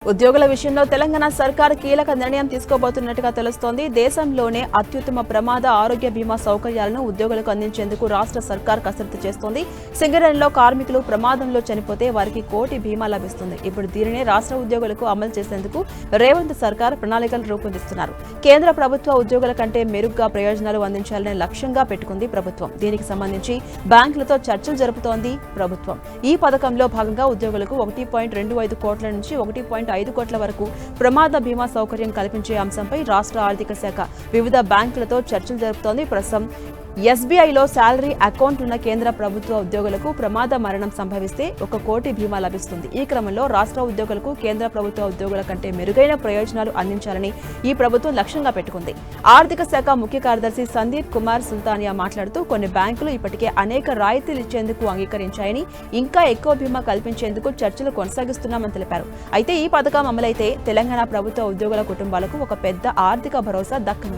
ఉద్యోగుల విషయంలో తెలంగాణ సర్కార్ కీలక నిర్ణయం తీసుకోబోతున్నట్టుగా తెలుస్తోంది. దేశంలోనే అత్యుత్తమ ప్రమాద ఆరోగ్య బీమా సౌకర్యాలను ఉద్యోగులకు అందించేందుకు రాష్ట్ర సర్కార్ కసరత్తు చేస్తోంది. సింగరేణిలో కార్మికులు ప్రమాదంలో చనిపోతే వారికి కోటి బీమా లభిస్తుంది. ఇప్పుడు దీనినే రాష్ట్ర ఉద్యోగులకు అమలు చేసేందుకు రేవంత్ సర్కార్ ప్రణాళికలు రూపొందిస్తున్నారు. కేంద్ర ప్రభుత్వ ఉద్యోగుల కంటే మెరుగ్గా ప్రయోజనాలు అందించాలనే లక్ష్యంగా పెట్టుకుంది ప్రభుత్వం. దీనికి సంబంధించి బ్యాంకులతో చర్చలు జరుపుతోంది ప్రభుత్వం. ఈ పథకంలో భాగంగా ఉద్యోగులకు 1.25 కోట్ల నుంచి 1.5 కోట్ల వరకు ప్రమాద బీమా సౌకర్యం కల్పించే అంశంపై రాష్ట్ర ఆర్థిక శాఖ వివిధ బ్యాంకులతో చర్చలు జరుపుతోంది. ప్రస్తుతం ఎస్బీఐలో శాలరీ అకౌంట్ ఉన్న కేంద్ర ప్రభుత్వ ఉద్యోగులకు ప్రమాద మరణం సంభవిస్తే 1 కోటి బీమా లభిస్తుంది. ఈ క్రమంలో రాష్ట్ర ఉద్యోగులకు కేంద్ర ప్రభుత్వ ఉద్యోగుల కంటే మెరుగైన ప్రయోజనాలు అందించాలని ఈ ప్రభుత్వం లక్ష్యంగా పెట్టుకుంది. ఆర్థిక శాఖ ముఖ్య కార్యదర్శి సందీప్ కుమార్ సుల్తానియా మాట్లాడుతూ కొన్ని బ్యాంకులు ఇప్పటికే అనేక రాయితీలు ఇచ్చేందుకు అంగీకరించాయని, ఇంకా ఎక్కువ బీమా కల్పించేందుకు చర్చలు కొనసాగిస్తున్నామని తెలిపారు. అయితే ఈ పథకం అమలైతే తెలంగాణ ప్రభుత్వ ఉద్యోగుల కుటుంబాలకు ఒక పెద్ద ఆర్థిక భరోసా దక్కనుంది.